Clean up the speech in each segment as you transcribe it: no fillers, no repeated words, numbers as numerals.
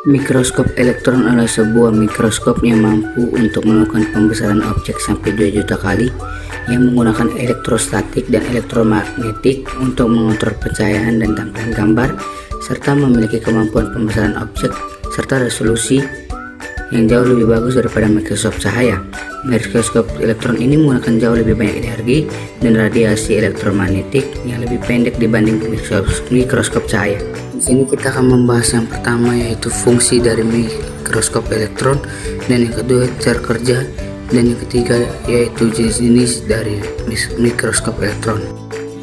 Mikroskop elektron adalah sebuah mikroskop yang mampu untuk melakukan pembesaran objek sampai 2 juta kali, yang menggunakan elektrostatik dan elektromagnetik untuk mengontrol pencahayaan dan tampilan gambar, serta memiliki kemampuan pembesaran objek serta resolusi yang jauh lebih bagus daripada mikroskop cahaya. Mikroskop elektron ini menggunakan jauh lebih banyak energi dan radiasi elektromagnetik yang lebih pendek dibanding mikroskop cahaya. Di sini kita akan membahas yang pertama, yaitu fungsi dari mikroskop elektron, dan yang kedua cara kerja, dan yang ketiga yaitu jenis-jenis dari mikroskop elektron.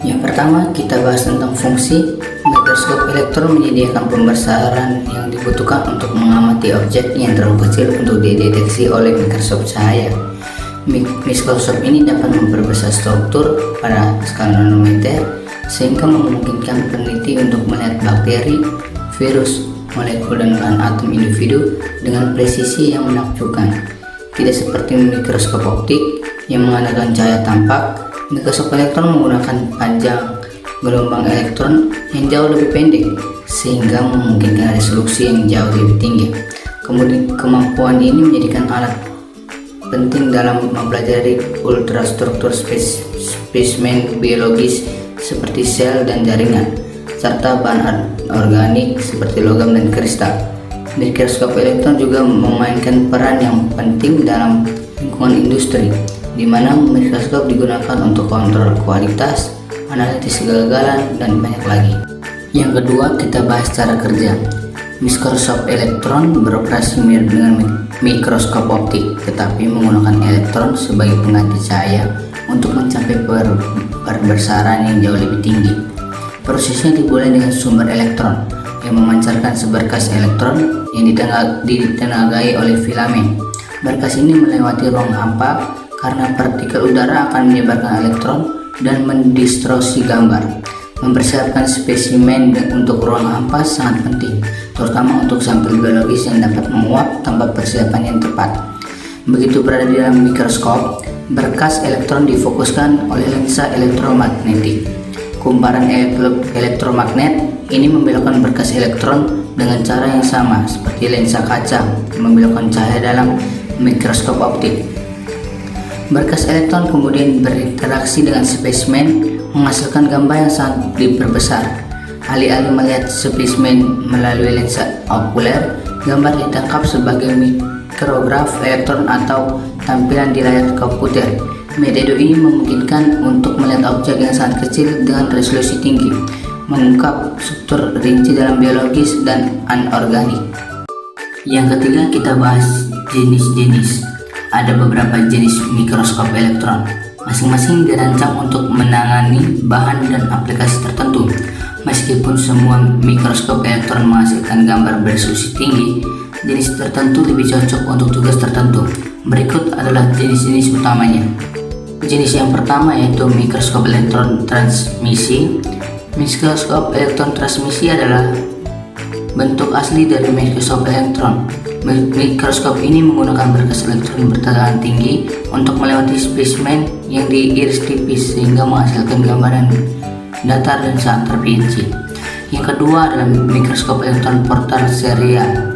Yang pertama kita bahas tentang fungsi. Mikroskop elektron menyediakan pembesaran yang dibutuhkan untuk mengamati objek yang terlalu kecil untuk dideteksi oleh mikroskop cahaya. Mikroskop ini dapat memperbesar struktur pada skala nanometer, sehingga memungkinkan peneliti untuk melihat bakteri, virus, molekul, dan bahan atom individu dengan presisi yang menakjubkan. Tidak seperti mikroskop optik yang mengandalkan cahaya tampak, mikroskop elektron menggunakan panjang gelombang elektron yang jauh lebih pendek, sehingga memungkinkan resolusi yang jauh lebih tinggi. Kemudian kemampuan ini menjadikan alat penting dalam mempelajari ultrastruktur spesimen biologis seperti sel dan jaringan, serta bahan organik seperti logam dan kristal. Mikroskop elektron juga memainkan peran yang penting dalam lingkungan industri, di mana mikroskop digunakan untuk kontrol kualitas, analisis kegagalan, dan banyak lagi. Yang kedua, kita bahas cara kerja. Mikroskop elektron beroperasi mirip dengan mikroskop optik, tetapi menggunakan elektron sebagai pengganti cahaya untuk mencapai perbesaran yang jauh lebih tinggi. Prosesnya dimulai dengan sumber elektron yang memancarkan seberkas elektron yang ditenagai oleh filamen. Berkas ini melewati ruang hampa karena partikel udara akan menyebarkan elektron dan mendistorsi gambar. Mempersiapkan spesimen untuk ruang hampa sangat penting, terutama untuk sampel biologis yang dapat menguap tanpa persiapan yang tepat. Begitu berada di dalam mikroskop, berkas elektron difokuskan oleh lensa elektromagnetik. Kumparan elektromagnet ini membelokkan berkas elektron dengan cara yang sama seperti lensa kaca membelokkan cahaya dalam mikroskop optik. Berkas elektron kemudian berinteraksi dengan spesimen, menghasilkan gambar yang sangat diperbesar. Alih-alih melihat spesimen melalui lensa okuler, gambar ditangkap sebagai mikrograf elektron atau tampilan di layar komputer. Metode ini memungkinkan untuk melihat objek yang sangat kecil dengan resolusi tinggi, mengungkap struktur rinci dalam biologis dan anorganik. Yang ketiga, kita bahas jenis-jenis. Ada beberapa jenis mikroskop elektron, masing-masing dirancang untuk menangani bahan dan aplikasi tertentu. Meskipun semua mikroskop elektron menghasilkan gambar beresolusi tinggi, jenis tertentu lebih cocok untuk tugas tertentu. Berikut adalah jenis-jenis utamanya. Jenis yang pertama yaitu mikroskop elektron transmisi. Mikroskop elektron transmisi adalah bentuk asli dari mikroskop elektron. Mikroskop ini menggunakan berkas elektron bertekanan tinggi untuk melewati spesimen yang diiris tipis sehingga menghasilkan gambaran datar dan sangat terperinci. Yang kedua adalah mikroskop elektron portal serial.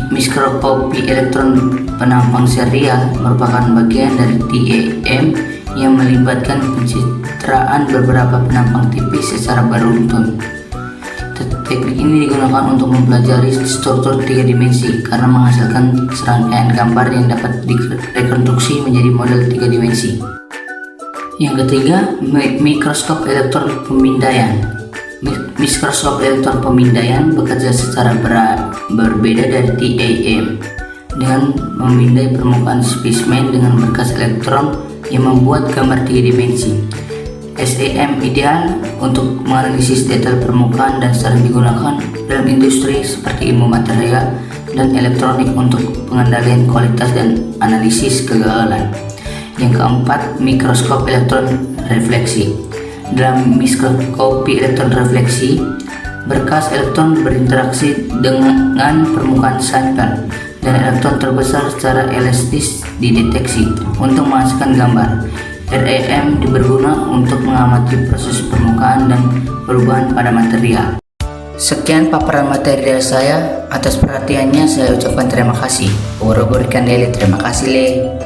Mikroskopi elektron penampang serial merupakan bagian dari TEM yang melibatkan pencitraan beberapa penampang tipis secara beruntun. Teknik ini digunakan untuk mempelajari struktur 3 dimensi karena menghasilkan serangkaian gambar yang dapat direkonstruksi menjadi model 3 dimensi. Yang ketiga, mikroskop elektron pemindaian. Mikroskop elektron pemindaian bekerja secara berbeda dari TEM dengan memindai permukaan spesimen dengan berkas elektron yang membuat gambar 3 dimensi. SEM ideal untuk menganalisis detail permukaan dan sering digunakan dalam industri seperti ilmu material dan elektronik untuk pengendalian kualitas dan analisis kegagalan. Yang keempat, mikroskop elektron refleksi. Dalam mikroskopi elektron refleksi, berkas elektron berinteraksi dengan permukaan sampel dan elektron terbesar secara elastis dideteksi untuk menghasilkan gambar. REM berguna untuk mengamati proses permukaan dan perubahan pada material. Sekian paparan materi dari saya. Atas perhatiannya saya ucapkan terima kasih. Uro berikan Lele, terima kasih Le.